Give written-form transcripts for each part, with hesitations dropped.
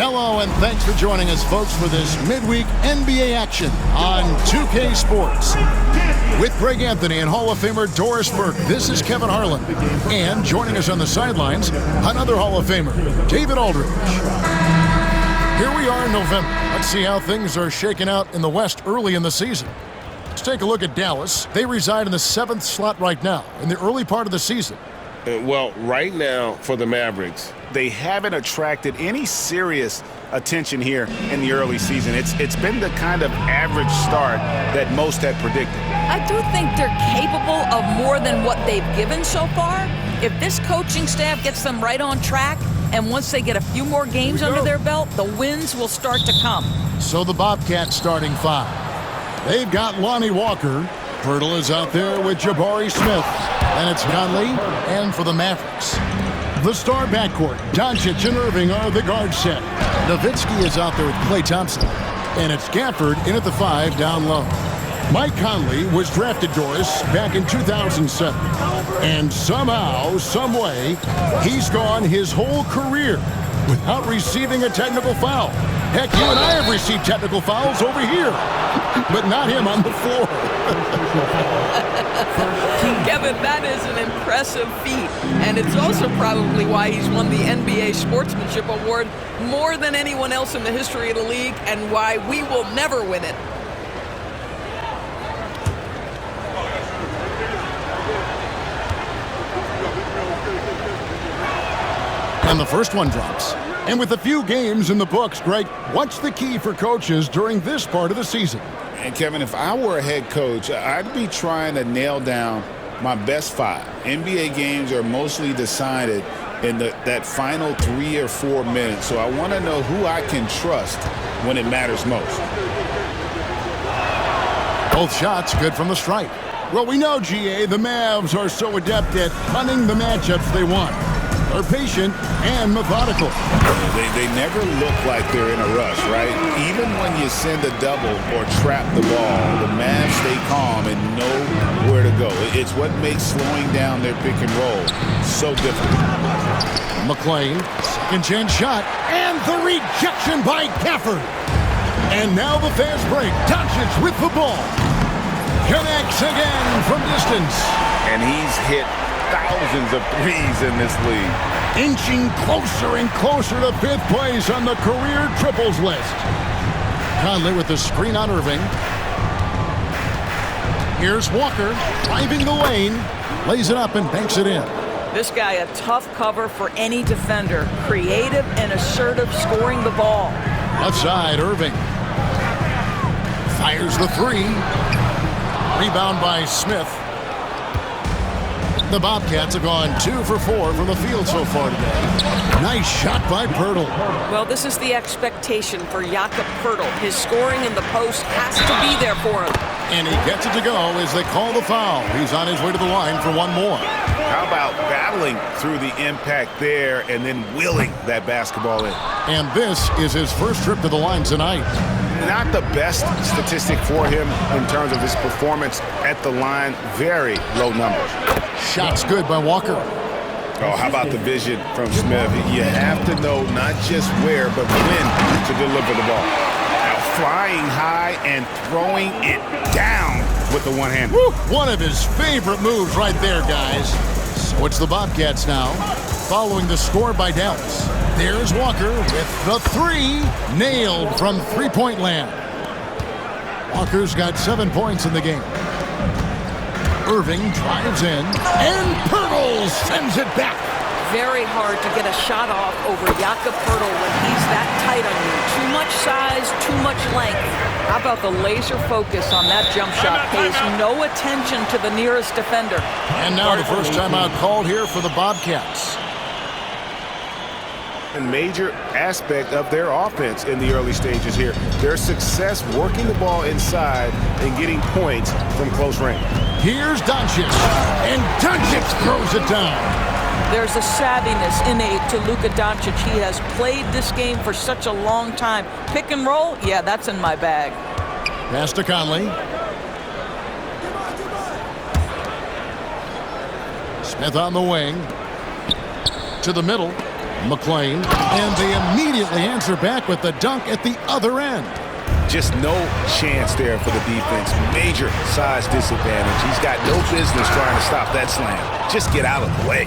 Hello, and thanks for joining us, folks, for this midweek NBA action on 2K Sports. With Greg Anthony and Hall of Famer Doris Burke, this is Kevin Harlan. And joining us on the sidelines, another Hall of Famer, David Aldridge. Here we are in November. Let's see how things are shaking out in the West early in the season. Let's take a look at Dallas. They reside in the 7th slot right now in the early part of the season. Well, right now for the Mavericks, they haven't attracted any serious attention here in the early season. It's been the kind of average start that most had predicted. I do think they're capable of more than what they've given so far. If this coaching staff gets them right on track, and once they get a few more games under their belt, the wins will start to come. So the Bobcats starting 5. They've got Lonnie Walker. Pirtle is out there with Jabari Smith. And it's Conley, and for the Mavericks, the star backcourt, Doncic and Irving are the guard set. Nowitzki is out there with Klay Thompson. And it's Gafford in at the 5 down low. Mike Conley was drafted, Doris, back in 2007. And somehow, someway, he's gone his whole career without receiving a technical foul. Heck, you and I have received technical fouls over here, but not him on the floor. Kevin, that is an impressive feat, and it's also probably why he's won the NBA Sportsmanship Award more than anyone else in the history of the league, and why we will never win it. And the first one drops. And with a few games in the books, Greg, what's the key for coaches during this part of the season? And Kevin, if I were a head coach, I'd be trying to nail down my best 5. NBA games are mostly decided in that final 3 or 4 minutes, so I want to know who I can trust when it matters most. Both shots good from the stripe. Well, we know, GA, the Mavs are so adept at hunting the matchups they want. They're patient and methodical. They never look like they're in a rush, right? Even when you send a double or trap the ball, the Mavs stay calm and know where to go. It's what makes slowing down their pick and roll so difficult. McClain, second chance shot, and the rejection by Gafford. And now the fast break. Doncic with the ball. Connects again from distance. And he's hit thousands of threes in this league. Inching closer and closer to 5th place on the career triples list. Conley with the screen on Irving. Here's Walker driving the lane. Lays it up and banks it in. This guy a tough cover for any defender. Creative and assertive scoring the ball. Left side, Irving. Fires the 3. Rebound by Smith. The Bobcats have gone 2 for 4 from the field so far today. Nice shot by Pirtle. Well, this is the expectation for Jakob Pirtle. His scoring in the post has to be there for him. And he gets it to go as they call the foul. He's on his way to the line for one more. How about battling through the impact there and then wheeling that basketball in? And this is his first trip to the line tonight. Not the best statistic for him in terms of his performance at the line. Very low numbers. Shots good by Walker. Oh, how about the vision from Smith? You have to know not just where, but when to deliver the ball. Now flying high and throwing it down with the one hand. One of his favorite moves right there, guys. So it's the Bobcats now, following the score by Dallas. There's Walker with the 3, nailed from three-point land. Walker's got 7 points in the game. Irving drives in, and Pirtle sends it back. Very hard to get a shot off over Jakob Pirtle when he's that tight on you. Too much size, too much length. How about the laser focus on that jump shot? Pays no attention to the nearest defender. And now the first timeout called here for the Bobcats. A major aspect of their offense in the early stages here. Their success working the ball inside and getting points from close range. Here's Doncic, and Doncic throws it down. There's a savviness innate to Luka Doncic. He has played this game for such a long time. Pick and roll, yeah, that's in my bag. Pass to Conley. Smith on the wing. To the middle. McClain, and they immediately answer back with the dunk at the other end. Just no chance there for the defense. Major size disadvantage. He's got no business trying to stop that slam. Just get out of the way.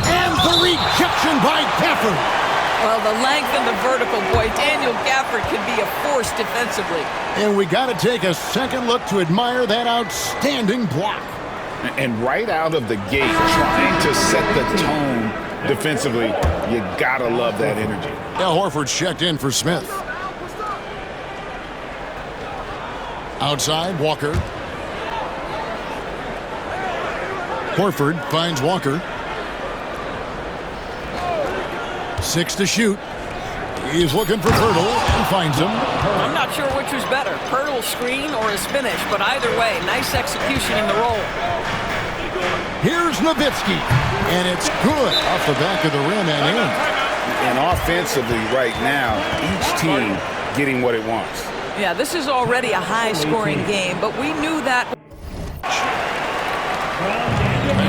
And the rejection by Gafford. Well, the length and the vertical, boy, Daniel Gafford can be a force defensively. And we got to take a second look to admire that outstanding block. And right out of the gate, trying to set the tone defensively, you gotta love that energy. Al Horford's checked in for Smith. Outside, Walker. Horford finds Walker. 6 to shoot. He's looking for Pirtle and finds him. I'm not sure which was better, Pirtle's screen or his finish, but either way, nice execution in the roll. Here's Nowitzki, and it's good off the back of the rim and in. And offensively right now, each team getting what it wants. Yeah, this is already a high-scoring game, but we knew that.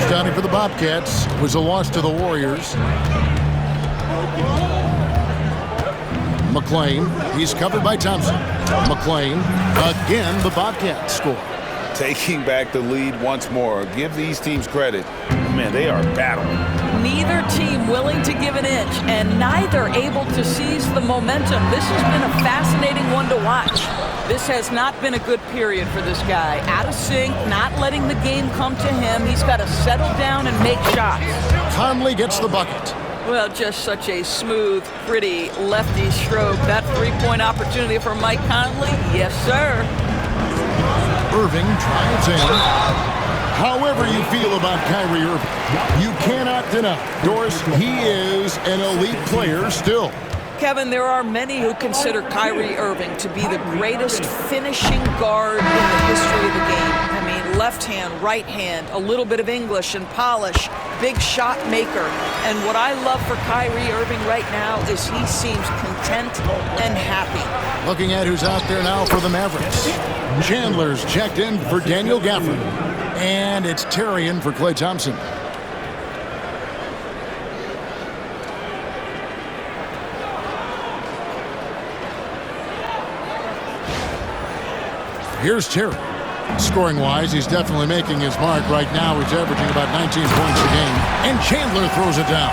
Touchdown for the Bobcats. It was a loss to the Warriors. McClain, he's covered by Thompson. McClain, again the Bobcats score. Taking back the lead once more. Give these teams credit. Man, they are battling. Neither team willing to give an inch, and neither able to seize the momentum. This has been a fascinating one to watch. This has not been a good period for this guy. Out of sync, not letting the game come to him. He's got to settle down and make shots. Conley gets the bucket. Well, just such a smooth, pretty lefty stroke. That three-point opportunity for Mike Conley? Yes, sir. Irving drives in. However you feel about Kyrie Irving, you cannot deny, Doris, he is an elite player still. Kevin, there are many who consider Kyrie Irving to be the greatest finishing guard in the history of the game. I mean, left hand, right hand, a little bit of English and polish, big shot maker. And what I love for Kyrie Irving right now is he seems content and happy. Looking at who's out there now for the Mavericks. Chandler's checked in for Daniel Gafford. And it's Terrian for Klay Thompson. Here's Terry. Scoring-wise, he's definitely making his mark. Right now, he's averaging about 19 points a game. And Chandler throws it down.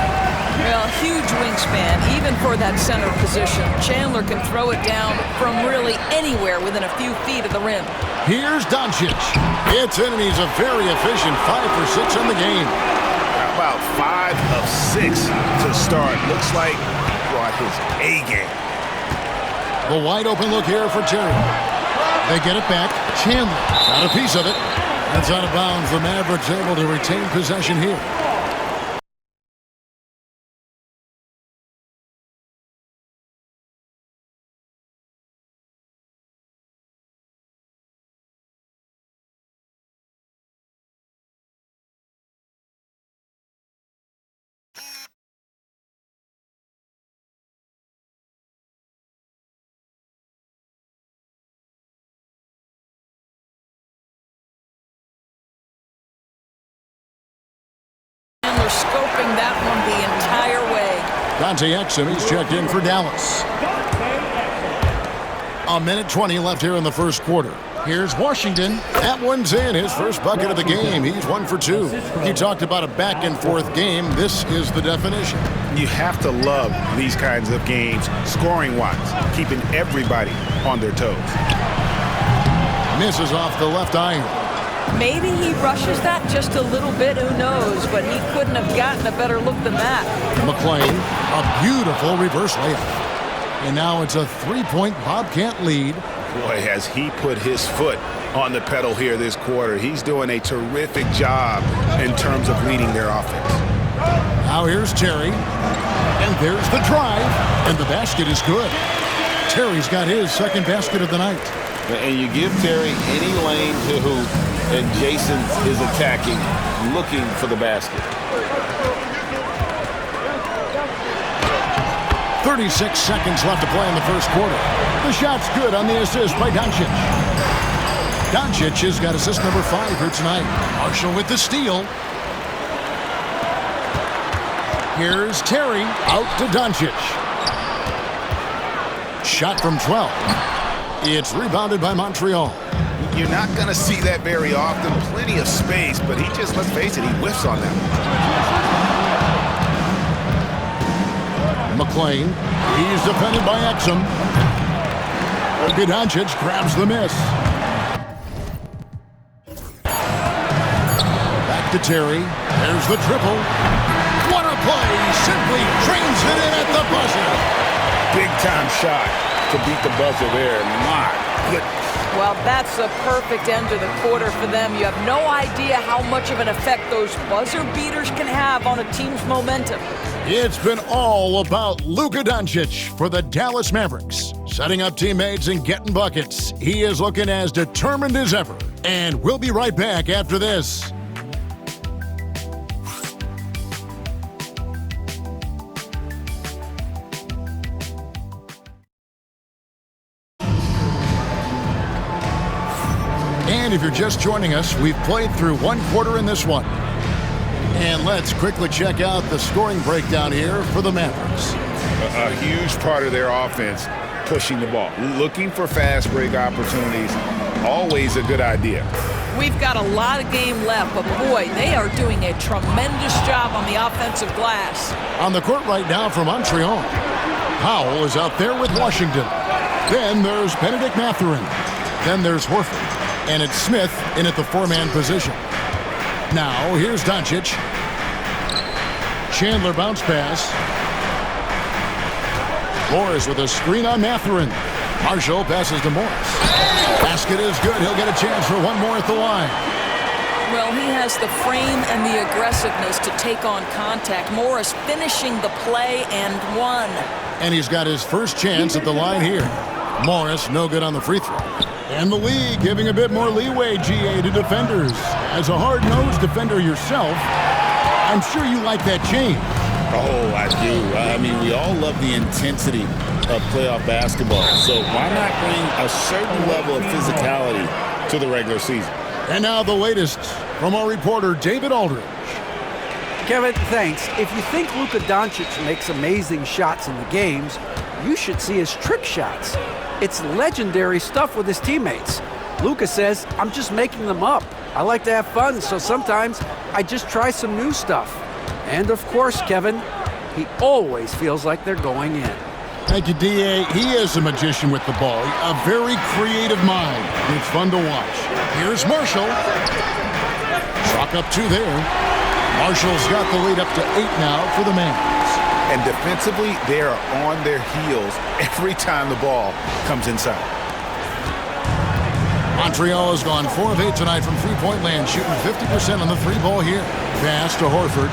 Well, huge wingspan, even for that center position. Chandler can throw it down from really anywhere within a few feet of the rim. Here's Doncic. It's in, and he's a very efficient 5 for 6 in the game. How about 5 of 6 to start? Looks like he brought his A game. The wide open look here for Terry. They get it back. Chandler got a piece of it. That's out of bounds. The Mavericks able to retain possession here. Scoping that one the entire way. Dante Exum, he's checked in for Dallas. A minute 20 left here in the first quarter. Here's Washington. That one's in. His first bucket of the game. He's 1 for 2. He talked about a back-and-forth game. This is the definition. You have to love these kinds of games, scoring-wise, keeping everybody on their toes. Misses off the left iron. Maybe he rushes that just a little bit, who knows, but he couldn't have gotten a better look than that. McClain, a beautiful reverse layup. And now it's a 3-point Bobcat lead. Boy, has he put his foot on the pedal here this quarter. He's doing a terrific job in terms of leading their offense. Now here's Terry. And there's the drive. And the basket is good. Terry's got his second basket of the night. And you give Terry any lane to hoop, and Jason is attacking, looking for the basket. 36 seconds left to play in the first quarter. The shot's good on the assist by Doncic. Doncic has got assist number 5 here tonight. Marshall with the steal. Here's Terry out to Doncic. Shot from 12. It's rebounded by Montreal. You're not going to see that very often. Plenty of space, but he just, let's face it, he whiffs on that. McClain. He's defended by Exum. Luka Doncic grabs the miss. Back to Terry. There's the triple. What a play! Simply trains it in at the buzzer. Big time shot to beat the buzzer there. My goodness. Well, that's a perfect end to the quarter for them. You have no idea how much of an effect those buzzer beaters can have on a team's momentum. It's been all about Luka Doncic for the Dallas Mavericks. Setting up teammates and getting buckets. He is looking as determined as ever. And we'll be right back after this. And if you're just joining us, we've played through one quarter in this one. And let's quickly check out the scoring breakdown here for the Mavericks. A huge part of their offense, pushing the ball. Looking for fast break opportunities, always a good idea. We've got a lot of game left, but boy, they are doing a tremendous job on the offensive glass. On the court right now for Montreal, Powell is out there with Washington. Then there's Benedict Mathurin. Then there's Horford. And it's Smith in at the 4-man position. Now, here's Doncic. Chandler bounce pass. Morris with a screen on Mathurin. Marshall passes to Morris. Basket is good. He'll get a chance for one more at the line. Well, he has the frame and the aggressiveness to take on contact. Morris finishing the play and one. And he's got his first chance at the line here. Morris, no good on the free throw. And the league giving a bit more leeway, GA, to defenders. As a hard-nosed defender yourself, I'm sure you like that change. Oh, I do. I mean, we all love the intensity of playoff basketball. So why not bring a certain level of physicality to the regular season? And now the latest from our reporter, David Aldridge. Kevin, thanks. If you think Luka Doncic makes amazing shots in the games, you should see his trick shots. It's legendary stuff with his teammates. Luka says, I'm just making them up. I like to have fun, so sometimes I just try some new stuff. And of course, Kevin, he always feels like they're going in. Thank you, D.A. He is a magician with the ball. A very creative mind. It's fun to watch. Here's Marshall. Chalk up 2 there. Marshall's got the lead up to 8 now for the Mavs. And defensively, they are on their heels every time the ball comes inside. Montreal has gone 4 of 8 tonight from three-point land, shooting 50% on the 3-ball here. Pass to Horford.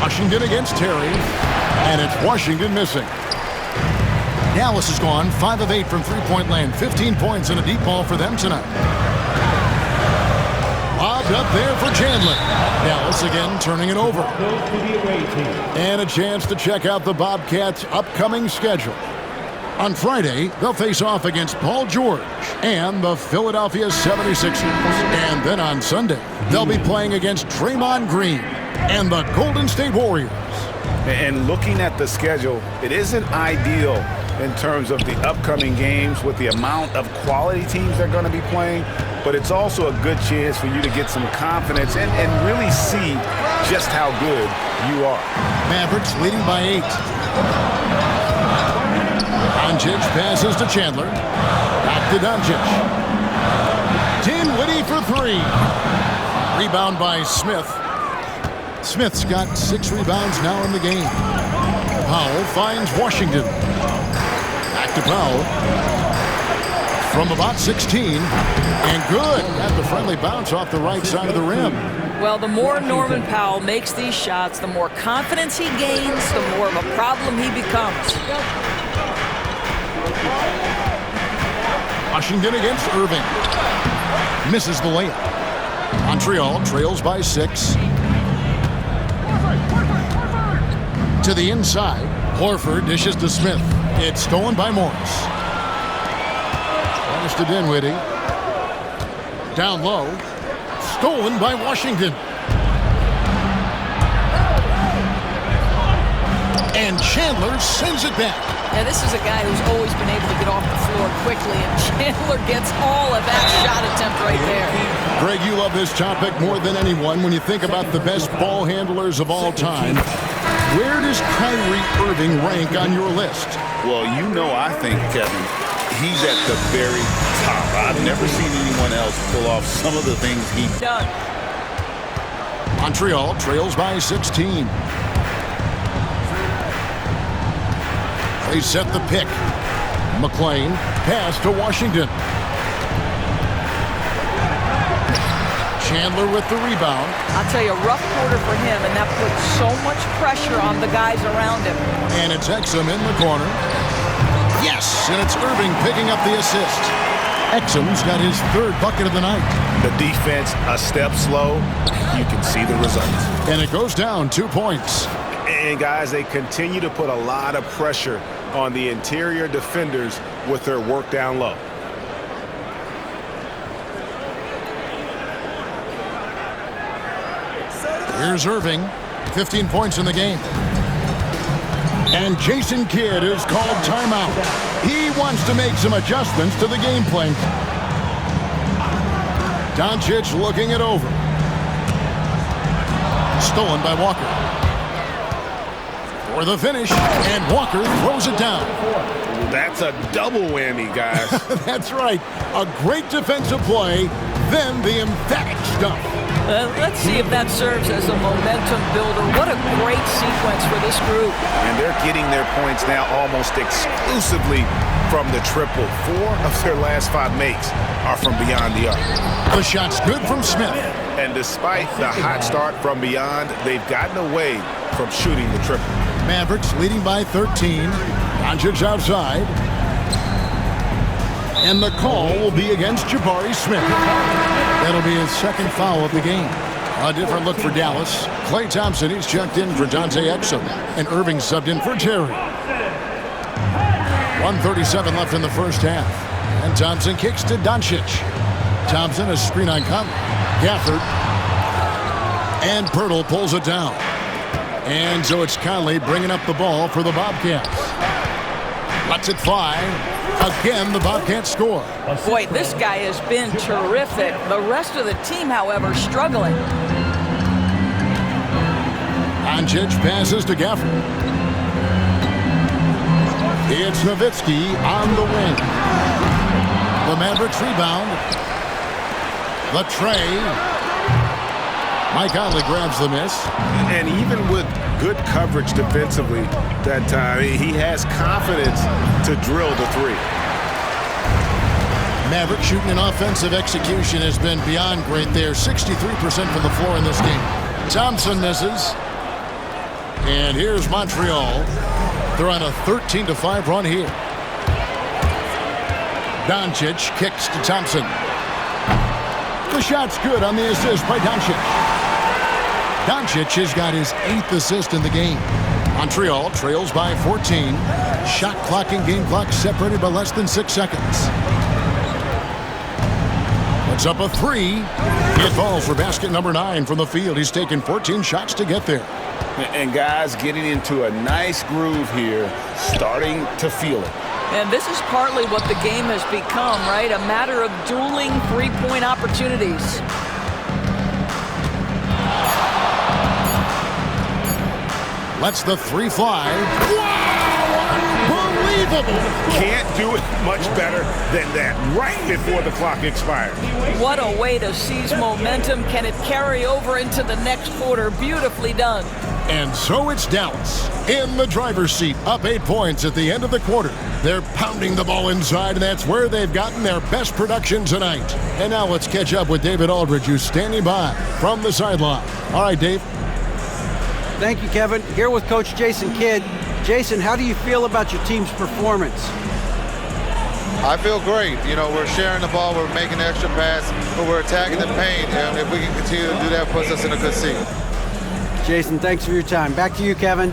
Washington against Terry, and it's Washington missing. Dallas has gone 5 of 8 from three-point land, 15 points and a deep ball for them tonight. Lobbed up there for Chandler. Dallas again turning it over. And a chance to check out the Bobcats' upcoming schedule. On Friday, they'll face off against Paul George and the Philadelphia 76ers. And then on Sunday, they'll be playing against Draymond Green and the Golden State Warriors. And looking at the schedule, it isn't ideal in terms of the upcoming games with the amount of quality teams they're going to be playing, but it's also a good chance for you to get some confidence and really see just how good you are. Mavericks leading by 8. Doncic passes to Chandler. Back to Doncic. Dinwiddie for 3. Rebound by Smith. Smith's got 6 rebounds now in the game. Powell finds Washington. Back to Powell. From about 16. And good. Got the friendly bounce off the right side of the rim. Well, the more Norman Powell makes these shots, the more confidence he gains, the more of a problem he becomes. Washington against Irving. Misses the layup. Montreal trails by 6. To the inside. Horford dishes to Smith. It's stolen by Morris. to Dinwiddie. Down low. Stolen by Washington. And Chandler sends it back. Now, this is a guy who's always been able to get off the floor quickly, and Chandler gets all of that shot attempt right there. Greg, you love this topic more than anyone. When you think about the best ball handlers of all time, where does Kyrie Irving rank on your list? Well, I think, Kevin, he's at the very top. I've never seen anyone else pull off some of the things he done. Montreal trails by 16. They set the pick. McClain pass to Washington. Chandler with the rebound. I'll tell you, a rough quarter for him, and that puts so much pressure on the guys around him. And it's Exum in the corner. Yes, and it's Irving picking up the assist. Exum's got his third bucket of the night. The defense a step slow. You can see the results. And it goes down 2 points. And guys, they continue to put a lot of pressure on the interior defenders with their work down low. Here's Irving, 15 points in the game. And Jason Kidd is called timeout. He wants to make some adjustments to the game plan. Doncic looking it over. Stolen by Walker. For the finish, and Walker throws it down. That's a double whammy, guys. That's right. A great defensive play, then the emphatic stuff. Let's see if that serves as a momentum builder. What a great sequence for this group. And they're getting their points now almost exclusively from the triple. 4 of their last 5 makes are from beyond the arc. The shot's good from Smith. And despite the hot start from beyond, they've gotten away from shooting the triple. Mavericks leading by 13. Doncic outside. And the call will be against Jabari Smith. That'll be his second foul of the game. A different look for Dallas. Klay Thompson, he's checked in for Dante Exum. And Irving subbed in for Terry. 1:37 left in the first half. And Thompson kicks to Doncic. Thompson, a screen on Conley. Gafford. And Pirtle pulls it down. And so it's Conley bringing up the ball for the Bobcats. Lets it fly. Again, the Bobcats score. Boy, this guy has been terrific. The rest of the team, however, struggling. Doncic passes to Gafford. It's Nowitzki on the wing. The Mavericks rebound. The tray. Mike Conley grabs the miss. And even with good coverage defensively that time, he has confidence to drill the 3. Maverick shooting an offensive execution has been beyond great there. 63% from the floor in this game. Thompson misses. And here's Montreal. They're on a 13-5 run here. Doncic kicks to Thompson. The shot's good on the assist by Doncic. Doncic has got his 8th assist in the game. Montreal trails by 14. Shot clock and game clock separated by less than 6 seconds. Puts up a 3. It falls for basket number 9 from the field. He's taken 14 shots to get there. And guys getting into a nice groove here, starting to feel it. And this is partly what the game has become, right? A matter of dueling three-point opportunities. Lets the 3 fly. Wow! Unbelievable! Can't do it much better than that right before the clock expires. What a way to seize momentum. Can it carry over into the next quarter? Beautifully done. And so it's Dallas in the driver's seat, up 8 points at the end of the quarter. They're pounding the ball inside, and that's where they've gotten their best production tonight. And now let's catch up with David Aldridge, who's standing by from the sideline. All right, Dave. Thank you, Kevin. Here with Coach Jason Kidd. Jason, how do you feel about your team's performance? I feel great. You know, we're sharing the ball, we're making the extra pass, but we're attacking the paint, and if we can continue to do that, puts us in a good seat. Jason, thanks for your time. Back to you, Kevin.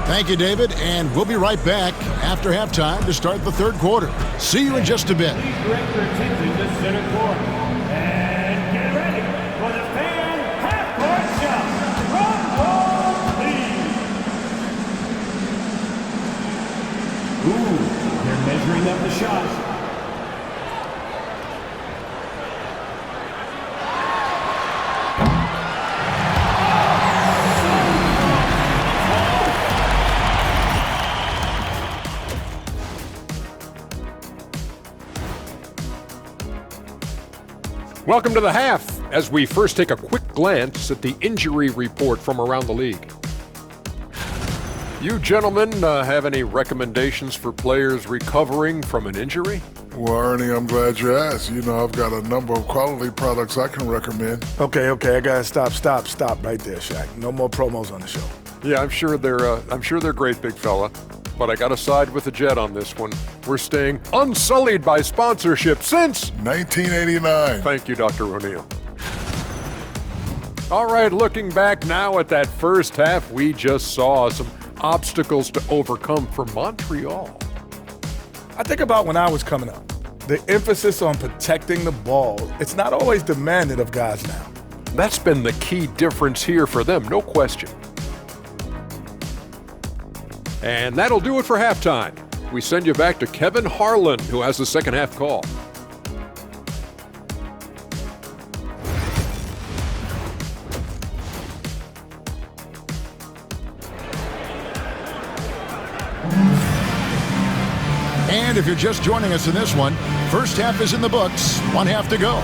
Thank you, David, and we'll be right back after halftime to start the third quarter. See you in just a bit. Please direct your attention to center court. And get ready for the fan half-court shot. Drum roll, please. Ooh, they're measuring up the shot. Welcome to the half, as we first take a quick glance at the injury report from around the league. You gentlemen have any recommendations for players recovering from an injury? Well, Ernie, I'm glad you asked. You know, I've got a number of quality products I can recommend. Okay, I gotta stop right there, Shaq. No more promos on the show. Yeah, I'm sure they're great, big fella. But I gotta side with the Jet on this one. We're staying unsullied by sponsorship since 1989. Thank you, Dr. O'Neill. All right, looking back now at that first half, we just saw some obstacles to overcome for Montreal. I think about when I was coming up. The emphasis on protecting the ball, it's not always demanded of guys now. That's been the key difference here for them, no question. And that'll do it for halftime. We send you back to Kevin Harlan, who has the second half call. And if you're just joining us in this one, first half is in the books, one half to go.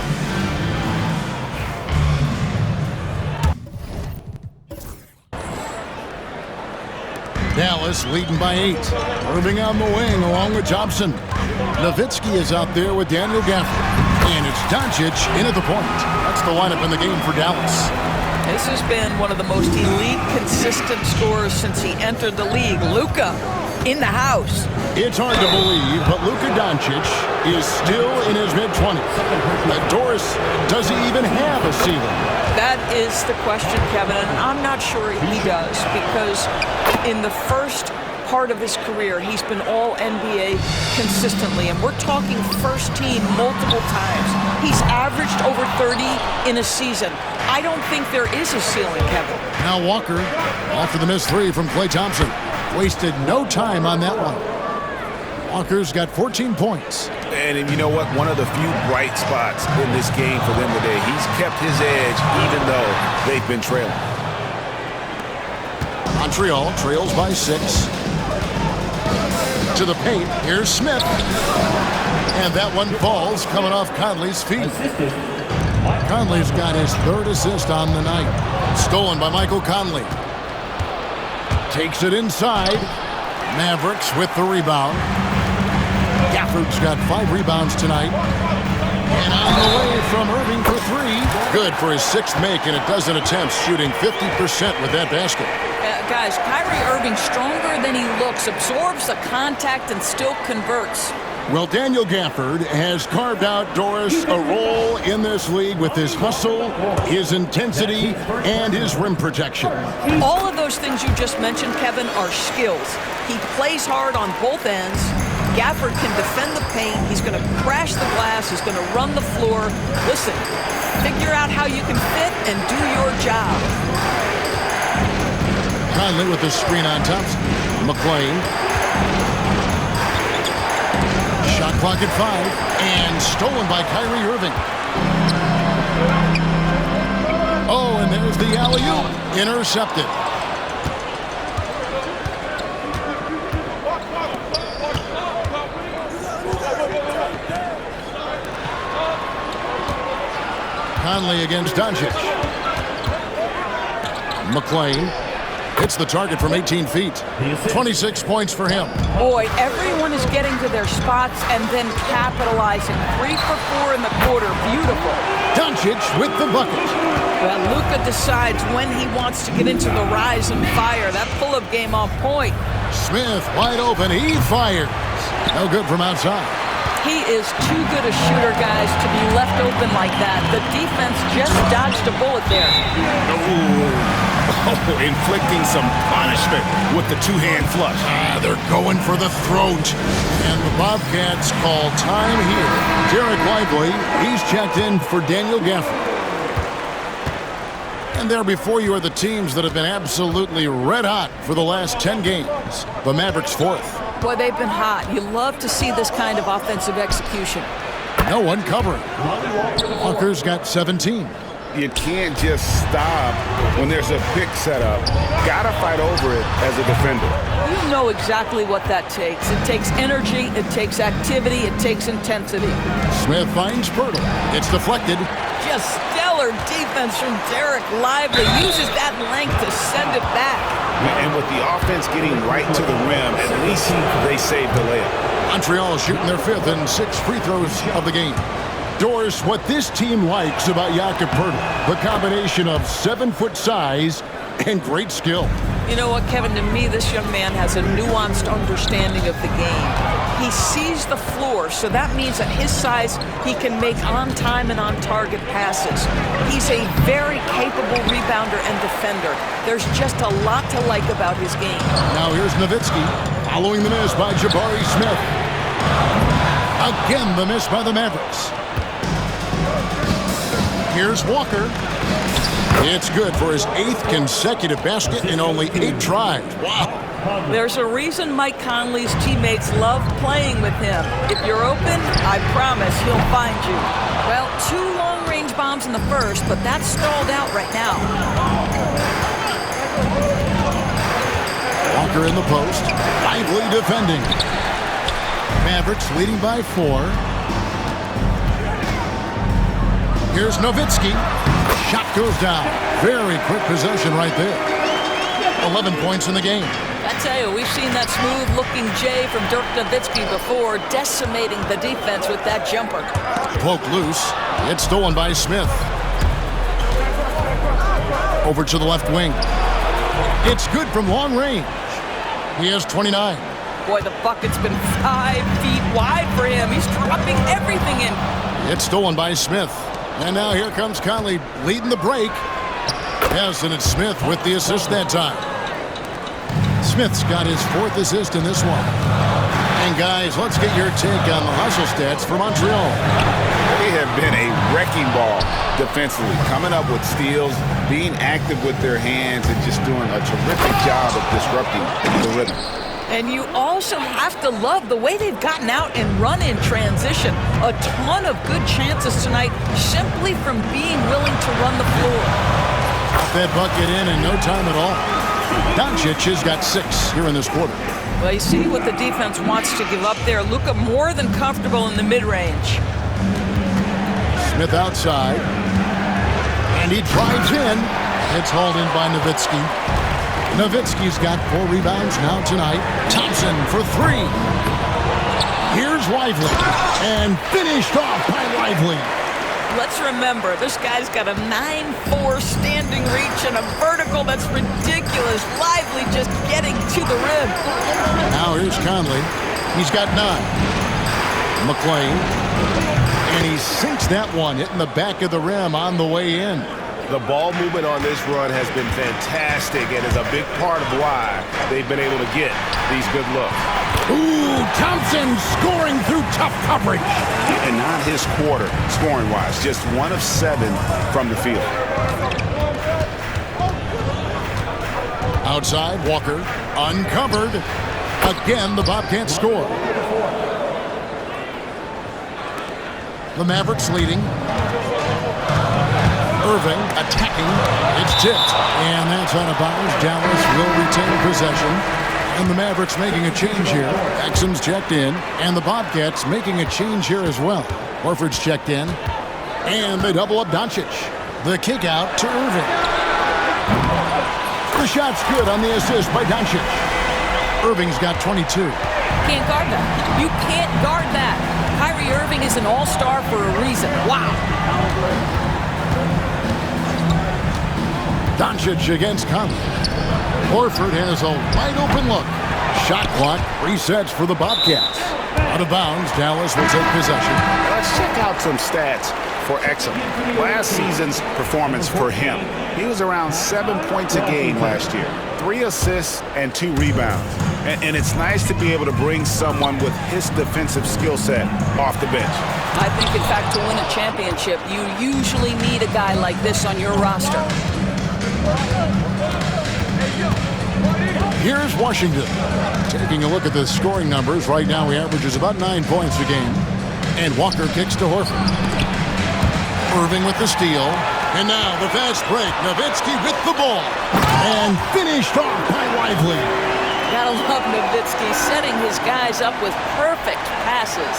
Dallas leading by 8. Irving on the wing along with Thompson. Nowitzki is out there with Daniel Gafford. And it's Doncic in at the point. That's the lineup in the game for Dallas. This has been one of the most elite, consistent scorers since he entered the league. Luka in the house. It's hard to believe, but Luka Doncic is still in his mid-20s. Doris, does he even have a ceiling? That is the question, Kevin, and I'm not sure he does, because in the first part of his career, he's been all NBA consistently, and we're talking first team multiple times. He's averaged over 30 in a season. I don't think there is a ceiling, Kevin. Now Walker, after the missed three from Klay Thompson. Wasted no time on that one. Walker's got 14 points. And you know what? One of the few bright spots in this game for them today. He's kept his edge even though they've been trailing. Montreal trails by 6. To the paint, here's Smith. And that one falls coming off Conley's feet. Conley's got his third assist on the night. Stolen by Michael Conley. Takes it inside. Mavericks with the rebound. Gafford's got 5 rebounds tonight. And on the way from Irving for 3. Good for his 6th make in a dozen attempts, shooting 50% with that basket. Guys, Kyrie Irving, stronger than he looks, absorbs the contact and still converts. Well, Daniel Gafford has carved out, Doris, a role in this league with his hustle, his intensity, and his rim protection. All of those things you just mentioned, Kevin, are skills. He plays hard on both ends. Gafford can defend the paint. He's going to crash the glass. He's going to run the floor. Listen, figure out how you can fit and do your job. Conley with the screen on Thompson. McClain. Shot clock at 5. And stolen by Kyrie Irving. Oh, and there's the alley-oop. Intercepted. Conley against Doncic. McClain hits the target from 18 feet. 26 points for him. Boy, everyone is getting to their spots and then capitalizing. 3 for 4 in the quarter. Beautiful. Doncic with the bucket. Well, Luka decides when he wants to get into the rise and fire. That pull-up game on point. Smith wide open. He fires. No good from outside. He is too good a shooter, guys, to be left open like that. The defense just dodged a bullet there. Inflicting some punishment with the two-hand flush. They're going for the throat. And the Bobcats call time here. Derek Lively, he's checked in for Daniel Gafford. And there before you are the teams that have been absolutely red hot for the last 10 games. The Mavericks fourth. Boy, they've been hot. You love to see this kind of offensive execution. No one covering. Walker's got 17. You can't just stop when there's a pick set up. Gotta fight over it as a defender. You know exactly what that takes. It takes energy, it takes activity, it takes intensity. Smith finds Pirtle. It's deflected. Just stellar defense from Derek Lively. Uses that length to send it back. And with the offense getting right to the rim, at least they saved the layup. Montreal shooting their fifth and 6 free throws of the game. Doris, what this team likes about Jakob Pirtle, the combination of 7-foot size and great skill. You know what, Kevin? To me, this young man has a nuanced understanding of the game. He sees the floor, so that means at his size, he can make on-time and on-target passes. He's a very capable rebounder and defender. There's just a lot to like about his game. Now here's Nowitzki, following the miss by Jabari Smith. Again, the miss by the Mavericks. Here's Walker. It's good for his 8th consecutive basket in only 8 tries. Wow. There's a reason Mike Conley's teammates love playing with him. If you're open, I promise he'll find you. Well, 2 long-range bombs in the first, but that's stalled out right now. Walker in the post. Lively defending. Mavericks leading by 4. Here's Nowitzki. Shot goes down. Very quick possession right there. 11 points in the game. I tell you, we've seen that smooth-looking J from Dirk Nowitzki before, decimating the defense with that jumper. Poke loose. It's stolen by Smith. Over to the left wing. It's good from long range. He has 29. Boy, the bucket's been 5 feet wide for him. He's dropping everything in. It's stolen by Smith. And now here comes Conley leading the break. Yes, and it's Smith with the assist that time. Smith's got his 4th assist in this one. And guys, let's get your take on the hustle stats for Montreal. They have been a wrecking ball defensively, coming up with steals, being active with their hands, and just doing a terrific job of disrupting the rhythm. And you also have to love the way they've gotten out and run in transition. A ton of good chances tonight simply from being willing to run the floor. Got that bucket in no time at all. Doncic has got 6 here in this quarter. Well, you see what the defense wants to give up there. Luka more than comfortable in the mid-range. Smith outside. And he drives in. It's hauled in by Nowitzki. Nowitzki's got 4 rebounds now tonight. Thompson for 3. Here's Lively. And finished off by Lively. Let's remember, this guy's got a 9'4" standing reach and a vertical that's ridiculous. Lively just getting to the rim. Now here's Conley. He's got 9. McClain. And he sinks that one, hitting the back of the rim on the way in. The ball movement on this run has been fantastic and is a big part of why they've been able to get these good looks. Ooh, Thompson scoring through tough coverage. And not his quarter, scoring-wise. Just 1 of 7 from the field. Outside, Walker, uncovered. Again, the Bobcats score. The Mavericks leading. Irving attacking. It's tipped. And that's out of bounds. Dallas will retain possession. And the Mavericks making a change here. Exum's checked in. And the Bobcats making a change here as well. Horford's checked in. And they double up Doncic. The kick out to Irving. The shot's good on the assist by Doncic. Irving's got 22. Can't guard that. You can't guard that. Kyrie Irving is an all-star for a reason. Wow. Doncic against Conley. Horford has a wide open look. Shot clock resets for the Bobcats. Out of bounds, Dallas will take possession. Let's check out some stats for Exum. Last season's performance for him. He was around 7 points a game last year, 3 assists and 2 rebounds. And it's nice to be able to bring someone with his defensive skill set off the bench. I think, in fact, to win a championship, you usually need a guy like this on your roster. Here's Washington. Taking a look at the scoring numbers, right now he averages about 9 points a game. And Walker kicks to Horford. Irving with the steal. And now the fast break. Nowitzki with the ball. And finished off by Lively. Gotta love Nowitzki setting his guys up with perfect passes.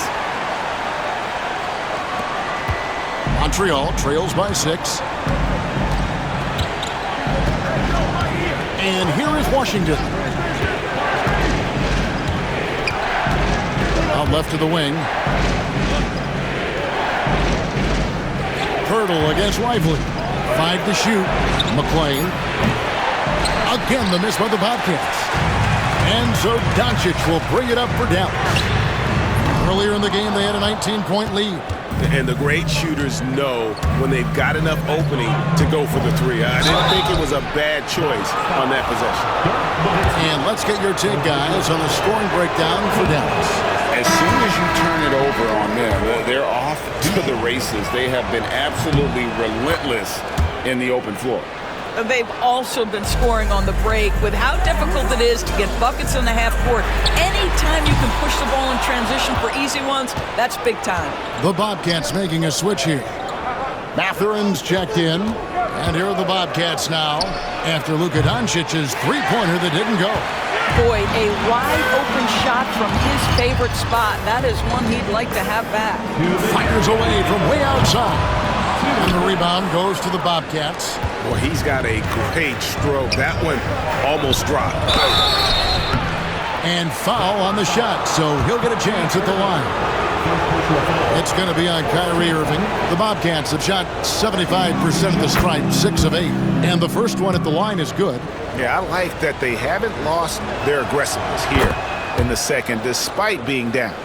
Montreal trails by 6. And here is Washington. Out left to the wing. Hurdle against Lively. 5 to shoot. McClain. Again, the miss by the Bobcats. And so Doncic will bring it up for Dallas. Earlier in the game, they had a 19-point lead. And the great shooters know when they've got enough opening to go for the 3. I didn't think it was a bad choice on that possession. And let's get your take, guys, on the scoring breakdown for Dallas. As soon as you turn it over on them, they're off to the races. They have been absolutely relentless in the open floor. They've also been scoring on the break with how difficult it is to get buckets in the half court. Anytime you can push the ball in transition for easy ones, that's big time. The Bobcats making a switch here. Mathurin's checked in. And here are the Bobcats now after Luka Doncic's three-pointer that didn't go. Boy, a wide-open shot from his favorite spot. That is one he'd like to have back. Fires away from way outside. And the rebound goes to the Bobcats. Boy, he's got a great stroke. That one almost dropped. And foul on the shot, so he'll get a chance at the line. It's going to be on Kyrie Irving. The Bobcats have shot 75% of the stripe, 6 of 8. And the first one at the line is good. Yeah, I like that they haven't lost their aggressiveness here in the second, despite being down.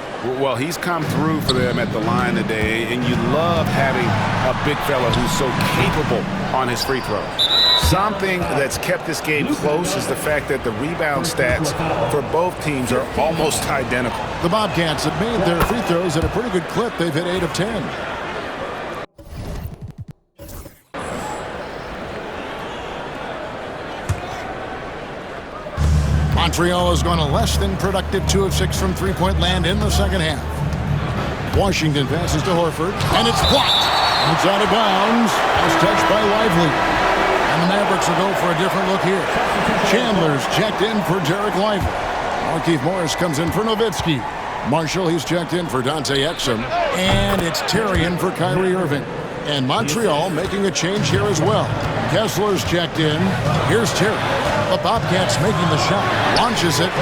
Well, he's come through for them at the line today, and you love having a big fella who's so capable on his free throws. Something that's kept this game close is the fact that the rebound stats for both teams are almost identical. The Bobcats have made their free throws at a pretty good clip. They've hit 8 of 10. Montreal has gone a less than productive 2 of 6 from three-point land in the second half. Washington passes to Horford, and it's blocked. It's out of bounds. It's touched by Lively. And the Mavericks will go for a different look here. Chandler's checked in for Derek Lively. Markieff Morris comes in for Nowitzki. Marshall, he's checked in for Dante Exum. And it's Terry in for Kyrie Irving. And Montreal making a change here as well. Kessler's checked in. Here's Terry. The Bobcats making the shot. Launches it.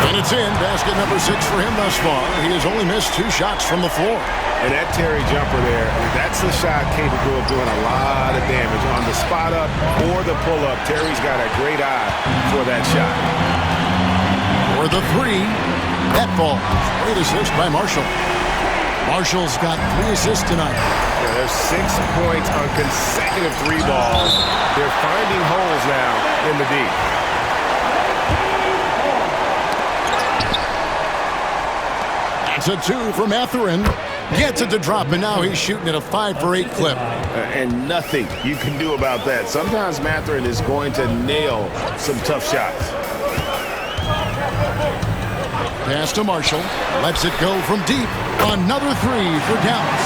And it's in. Basket number 6 for him thus far. He has only missed 2 shots from the floor. And that Terry jumper there, that's a shot capable of doing a lot of damage. On the spot up or the pull up, Terry's got a great eye for that shot. For the 3, that ball. Great assist by Marshall. Marshall's got 3 assists tonight. Yeah, there's 6 points on consecutive 3 balls. They're finding holes now in the D. That's a 2 for Mathurin. Gets it to drop, and now he's shooting at a 5 for 8 clip. And nothing you can do about that. Sometimes Mathurin is going to nail some tough shots. Pass to Marshall. Lets it go from deep. Another 3 for Dallas.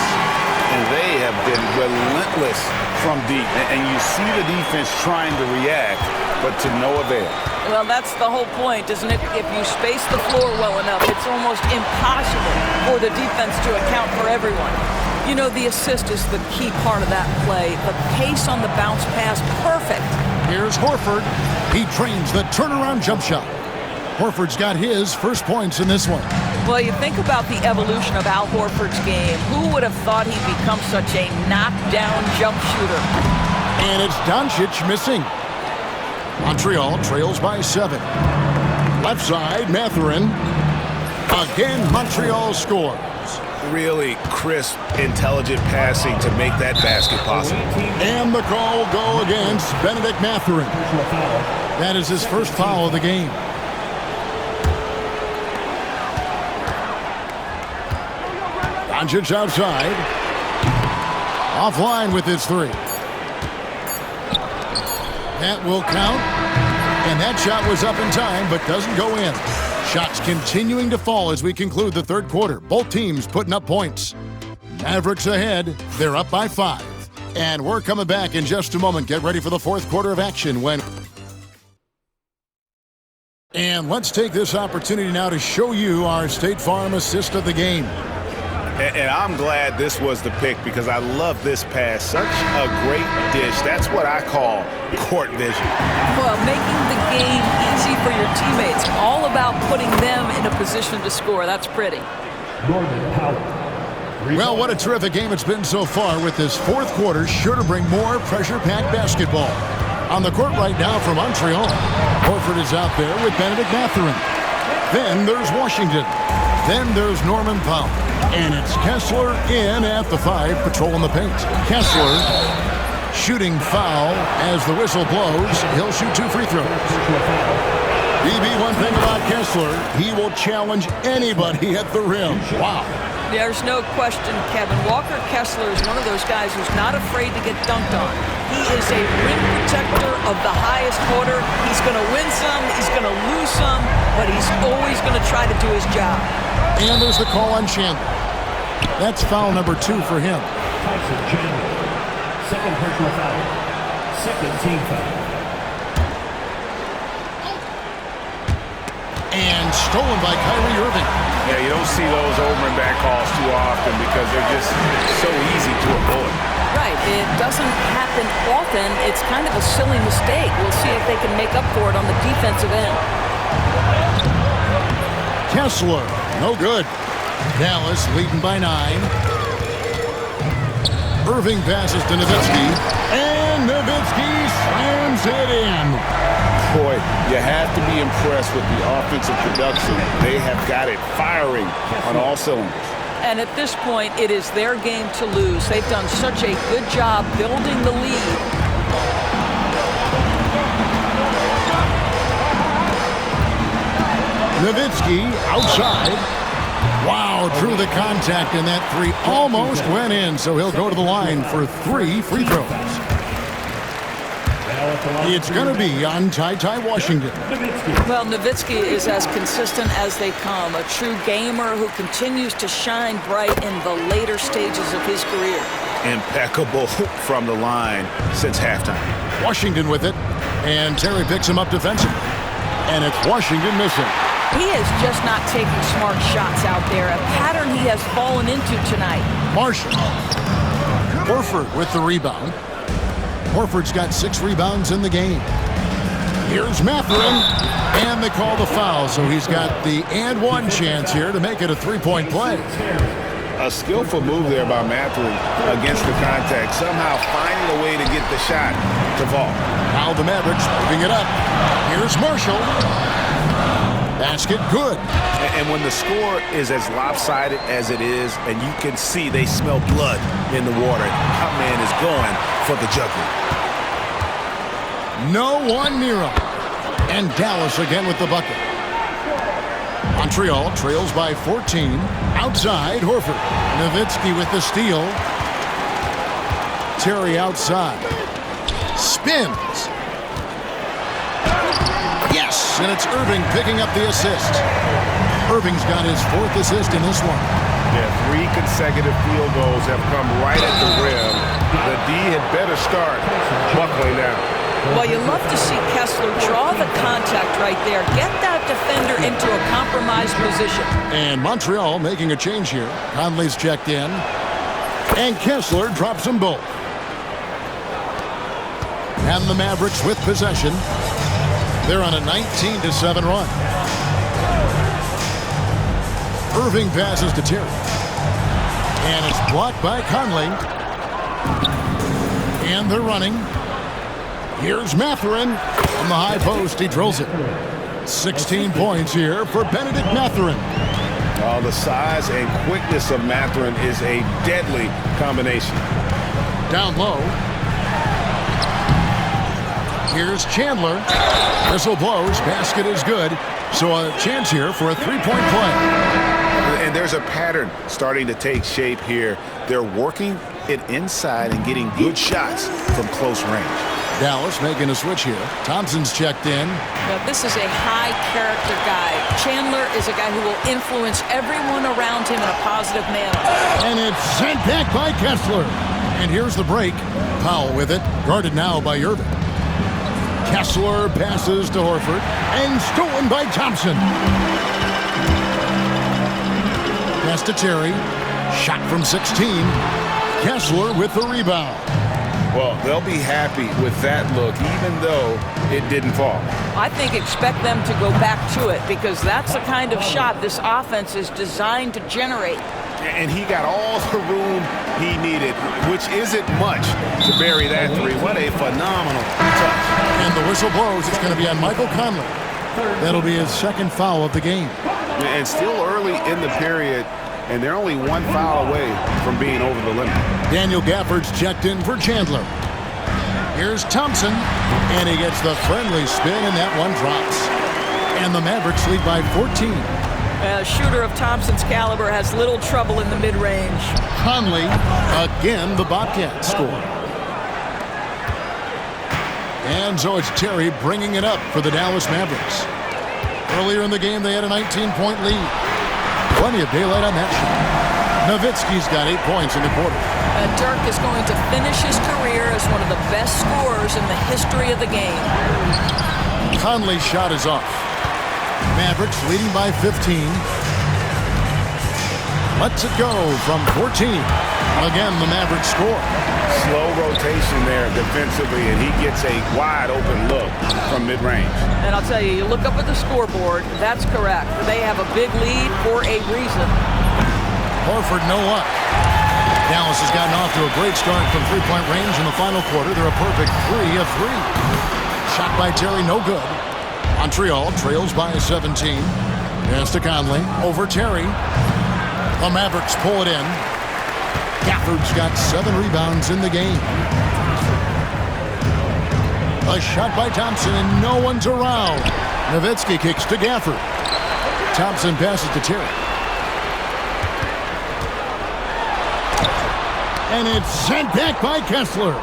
And they have been relentless from deep. And you see the defense trying to react, but to no avail. Well, that's the whole point, isn't it? If you space the floor well enough, it's almost impossible for the defense to account for everyone. You know, the assist is the key part of that play. The pace on the bounce pass, perfect. Here's Horford. He trains the turnaround jump shot. Horford's got his first points in this one. Well, you think about the evolution of Al Horford's game. Who would have thought he'd become such a knockdown jump shooter? And it's Doncic missing. Montreal trails by 7. Left side, Mathurin. Again, Montreal scores. Really crisp, intelligent passing to make that basket possible. And the call will go against Benedict Mathurin. That is his first foul of the game. Doncic outside. Offline with his three. That will count. And that shot was up in time, but doesn't go in. Shots continuing to fall as we conclude the third quarter. Both teams putting up points. Mavericks ahead. They're up by 5. And we're coming back in just a moment. Get ready for the fourth quarter of action when... And let's take this opportunity now to show you our State Farm assist of the game. And I'm glad this was the pick because I love this pass. Such a great dish. That's what I call court vision. Well, making the game easy for your teammates. All about putting them in a position to score. That's pretty. Well, what a terrific game it's been so far with this fourth quarter. Sure to bring more pressure-packed basketball. On the court right now for Montreal. Horford is out there with Benedict Mathurin. Then there's Washington. Then there's Norman Powell. And it's Kessler in at the 5, patrolling the paint. Kessler shooting foul as the whistle blows. He'll shoot 2 free throws. BB, one thing about Kessler, he will challenge anybody at the rim. Wow. There's no question, Kevin. Walker Kessler is one of those guys who's not afraid to get dunked on. He is a rim protector of the highest order. He's going to win some, he's going to lose some, but he's always going to try to do his job. And there's the call on Chandler. That's foul number 2 for him. Tyson Chandler. Second personal foul. Second team foul. And stolen by Kyrie Irving. Yeah, you don't see those over and back calls too often because they're just so easy to avoid. Right, it doesn't happen often. It's kind of a silly mistake. We'll see if they can make up for it on the defensive end. Kessler, no good. Dallas leading by 9. Irving passes to Nowitzki. And Nowitzki slams it in. Boy, you have to be impressed with the offensive production. They have got it firing on all cylinders. And at this point, it is their game to lose. They've done such a good job building the lead. Nowitzki outside. Wow, drew the contact, and that 3 almost went in, so he'll go to the line for 3 free throws. It's going to be on Ty Washington. Well, Nowitzki is as consistent as they come, a true gamer who continues to shine bright in the later stages of his career. Impeccable from the line since halftime. Washington with it, and Terry picks him up defensively. And it's Washington missing. He is just not taking smart shots out there, a pattern he has fallen into tonight. Marshall. Horford with the rebound. Horford's got 6 rebounds in the game. Here's Mathurin, and they call the foul, so he's got the and 1 chance here to make it a 3-point play. A skillful move there by Mathurin against the contact, somehow finding a way to get the shot to fall. Now the Mavericks moving it up. Here's Marshall. Basket good. And when the score is as lopsided as it is, and you can see they smell blood in the water, our man is going for the jugular. No one near him. And Dallas again with the bucket. Montreal trails by 14. Outside, Horford. Nowitzki with the steal. Terry outside. Spins. Yes, and it's Irving picking up the assist. Irving's got his 4th assist in this one. Yeah, 3 consecutive field goals have come right at the rim. The D had better start buckling now. Well, you love to see Kessler draw the contact right there. Get that defender into a compromised position. And Montreal making a change here. Conley's checked in. And Kessler drops them both. And the Mavericks with possession. They're on a 19-7 run. Irving passes to Terry. And it's blocked by Conley. And they're running. Here's Mathurin. From the high post, he drills it. 16 points here for Benedict Mathurin. The size and quickness of Mathurin is a deadly combination. Down low. Here's Chandler. Whistle blows. Basket is good. So a chance here for a three-point play. And there's a pattern starting to take shape here. They're working it inside and getting good shots from close range. Dallas making a switch here. Thompson's checked in. Now, this is a high-character guy. Chandler is a guy who will influence everyone around him in a positive manner. And it's sent back by Kessler. And here's the break. Powell with it. Guarded now by Irving. Kessler passes to Horford. And stolen by Thompson. Pass to Terry. Shot from 16. Kessler with the rebound. Well, they'll be happy with that look, even though it didn't fall. I think expect them to go back to it because that's the kind of shot this offense is designed to generate. And he got all the room he needed, which isn't much to bury that three. What a phenomenal touch. And the whistle blows. It's going to be on Michael Conley. That'll be his second foul of the game. And still early in the period, and they're only one foul away from being over the limit. Daniel Gafford's checked in for Chandler. Here's Thompson, and he gets the friendly spin, and that one drops. And the Mavericks lead by 14. A shooter of Thompson's caliber has little trouble in the mid-range. Conley, again, the Bobcats score. And so it's Terry bringing it up for the Dallas Mavericks. Earlier in the game, they had a 19-point lead. Plenty of daylight on that shot. Nowitzki's got 8 points in the quarter. Dirk is going to finish his career as one of the best scorers in the history of the game. Conley's shot is off. Mavericks leading by 15. Lets it go from 14. Again, the Mavericks score. Slow rotation there defensively, and he gets a wide-open look from mid-range. And I'll tell you, you look up at the scoreboard, that's correct. They have a big lead for a reason. Horford, no luck. Dallas has gotten off to a great start from three-point range in the final quarter. They're a perfect 3 of 3. Shot by Terry, no good. Montreal trails by 17. Pass to Conley. Over Terry. The Mavericks pull it in. Gafford's got 7 rebounds in the game. A shot by Thompson, and no one's around. Nowitzki kicks to Gafford. Thompson passes to Terry. And it's sent back by Kessler.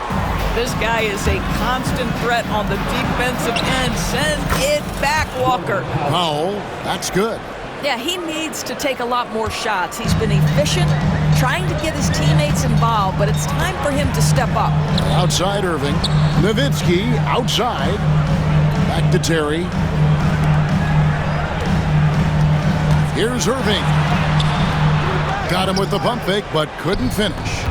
This guy is a constant threat on the defensive end. Send it back, Walker. Powell, that's good. Yeah, he needs to take a lot more shots. He's been efficient, trying to get his teammates involved, but it's time for him to step up. Outside Irving. Nowitzki outside. Back to Terry. Here's Irving. Got him with the pump fake, but couldn't finish.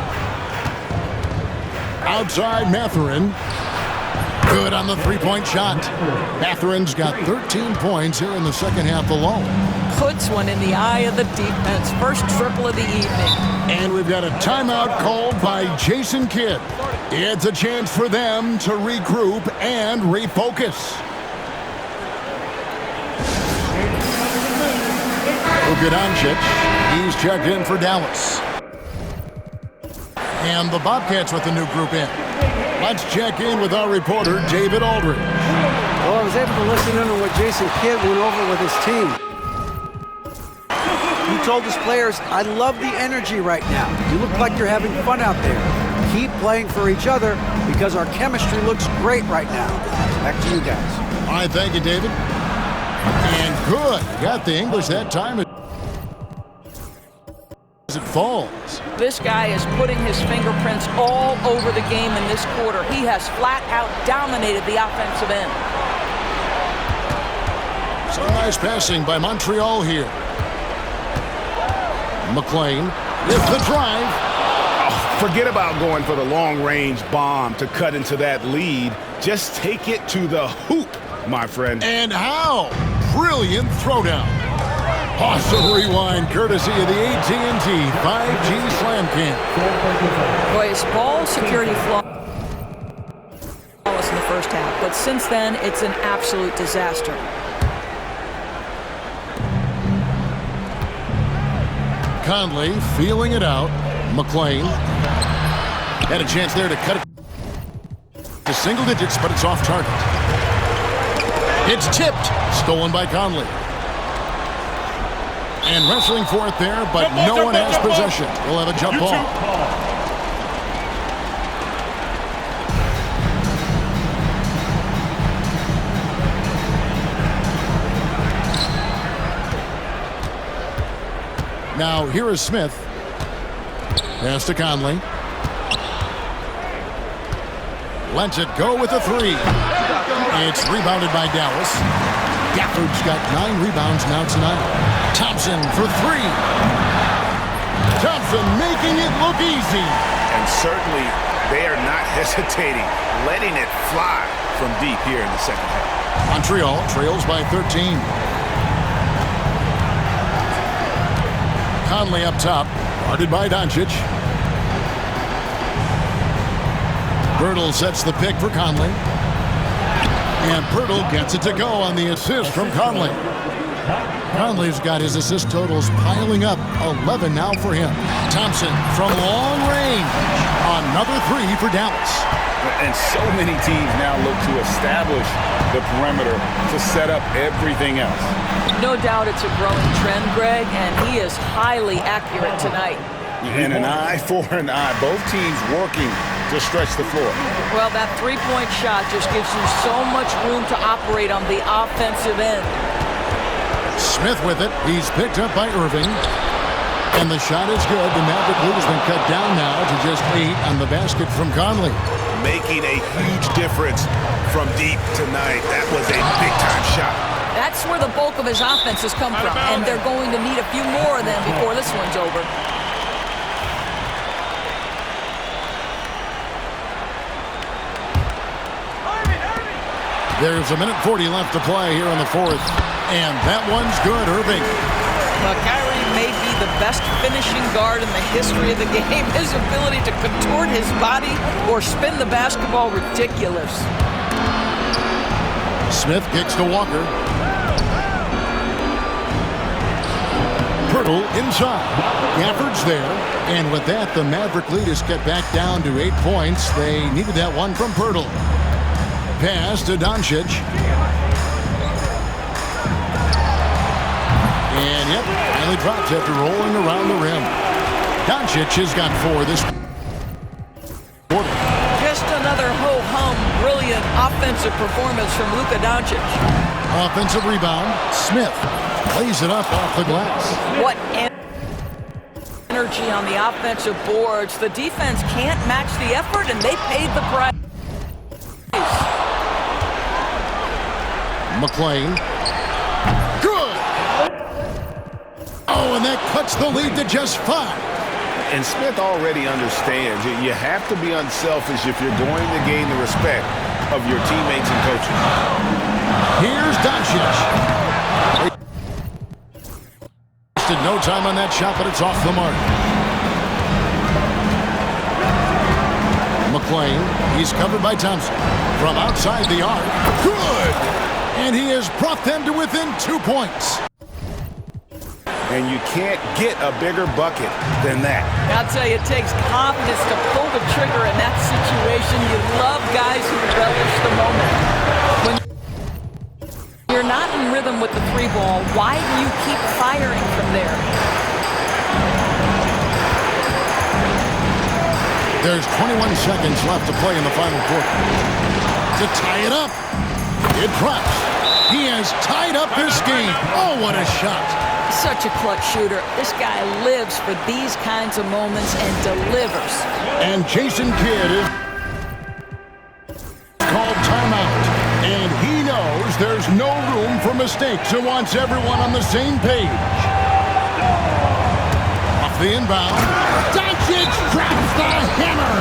Outside Mathurin. Good on the three-point shot. Mathurin's got 13 points here in the second half alone. Puts one in the eye of the defense. First triple of the evening. And we've got a timeout called by Jason Kidd. It's a chance for them to regroup and refocus. Luka Doncic, he's checked in for Dallas. And the Bobcats with the new group in. Let's check in with our reporter, David Aldridge. Well, I was able to listen in on what Jason Kidd went over with his team. He told his players, I love the energy right now. You look like you're having fun out there. Keep playing for each other because our chemistry looks great right now. Back to you guys. All right, thank you, David. And good. Got the English that time as it falls. This guy is putting his fingerprints all over the game in this quarter. He has flat out dominated the offensive end. Some nice passing by Montreal here. McClain with the drive. Oh, forget about going for the long-range bomb to cut into that lead. Just take it to the hoop, my friend. And how? Brilliant throwdown. Awesome rewind courtesy of the AT&T 5G Slam Cam. Boy, his ball security flawless in the first half, but since then, it's an absolute disaster. Conley feeling it out. McClain had a chance there to cut it to single digits, but it's off target. It's tipped. Stolen by Conley. And wrestling for it there, but no one has possession. We'll have a jump ball. Now here is Smith. Pass to Conley. Lets it go with a three. It's rebounded by Dallas. Gafford's got 9 rebounds now tonight. Thompson for 3. Thompson making it look easy. And certainly they are not hesitating, letting it fly from deep here in the second half. Montreal trails by 13. Conley up top, guarded by Doncic. Pirtle sets the pick for Conley. And Pirtle gets it to go on the assist from Conley. Conley's got his assist totals piling up. 11 now for him. Thompson from long range. Another 3 for Dallas. And so many teams now look to establish the perimeter to set up everything else. No doubt it's a growing trend, Greg, and he is highly accurate tonight. And an eye for an eye. Both teams working to stretch the floor. Well, that three-point shot just gives you so much room to operate on the offensive end. Smith with it. He's picked up by Irving. And the shot is good. The Maverick lead has been cut down now to just 8 on the basket from Conley. Making a huge difference from deep tonight. That was a big-time shot. That's where the bulk of his offense has come from, and they're going to need a few more of them before this one's over. There's a minute 40 left to play here in the fourth. And that one's good, Irving. Kyrie may be the best finishing guard in the history of the game. His ability to contort his body or spin the basketball, ridiculous. Smith kicks to Walker. Pirtle inside. Gafford's there. And with that, the Maverick lead is cut back down to 8 points. They needed that one from Pirtle. Pass to Doncic. And yep, finally drops after rolling around the rim. Doncic has got 4 this quarter. Just another ho-hum, brilliant offensive performance from Luka Doncic. Offensive rebound. Smith lays it up off the glass. What energy on the offensive boards. The defense can't match the effort, and they paid the price. McClain. Good! Oh, and that cuts the lead to just 5. And Smith already understands that you have to be unselfish if you're going to gain the respect of your teammates and coaches. Here's Doncic. Wasted no time on that shot, but it's off the mark. McClain. He's covered by Thompson. From outside the arc. Good! And he has brought them to within 2 points. And you can't get a bigger bucket than that. I'll tell you, it takes confidence to pull the trigger in that situation. You love guys who relish the moment. When you're not in rhythm with the 3-ball, why do you keep firing from there? There's 21 seconds left to play in the final quarter. To tie it up. It drops. He has tied up this game. Oh, what a shot. Such a clutch shooter. This guy lives for these kinds of moments and delivers. And Jason Kidd is called timeout. And he knows there's no room for mistakes and wants everyone on the same page. Off the inbound. Doncic drops the hammer.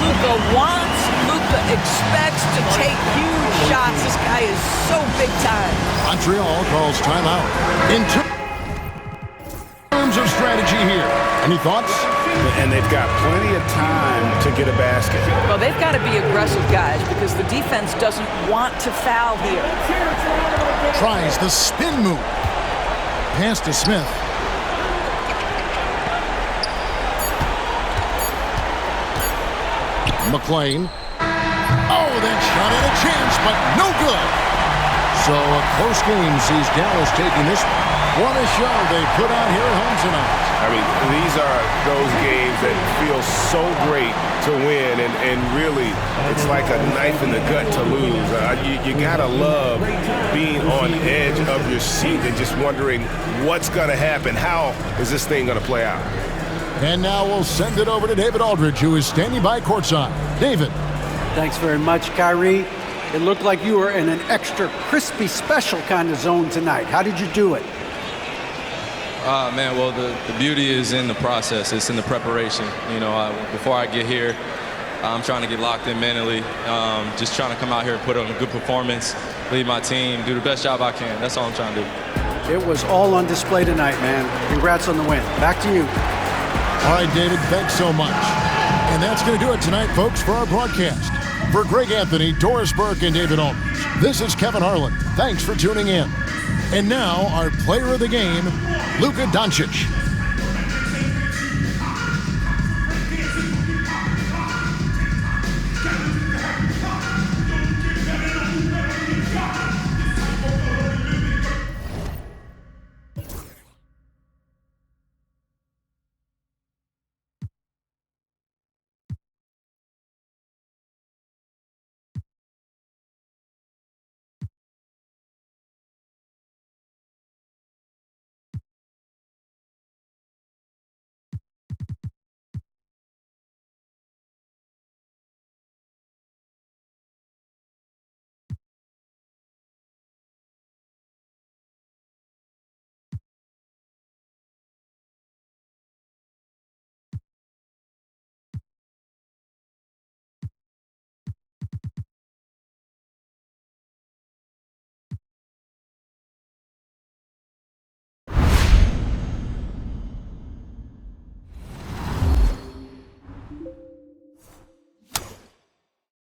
Luka wants, Luka expects to take huge shots. This guy is so big time. Montreal calls timeout. In terms of strategy here, any thoughts? And they've got plenty of time to get a basket. Well, they've got to be aggressive, guys, because the defense doesn't want to foul here. Tries the spin move. Pass to Smith. McClain. Oh, that shot had a chance, but no good. So a close game sees Dallas taking this one. What a show they put on here at home tonight. I mean, these are those games that feel so great to win, and really, it's like a knife in the gut to lose. You gotta love being on edge of your seat and just wondering what's gonna happen. How is this thing gonna play out? And now we'll send it over to David Aldridge, who is standing by courtside. David. Thanks very much, Kyrie. It looked like you were in an extra crispy special kind of zone tonight. How did you do it? Man, well, the beauty is in the process. It's in the preparation. You know, before I get here, I'm trying to get locked in mentally. Just trying to come out here and put on a good performance, lead my team, do the best job I can. That's all I'm trying to do. It was all on display tonight, man. Congrats on the win. Back to you. All right, David, thanks so much. And that's going to do it tonight, folks, for our broadcast. For Greg Anthony, Doris Burke, and David Aldridge, this is Kevin Harlan. Thanks for tuning in. And now, our player of the game, Luka Doncic.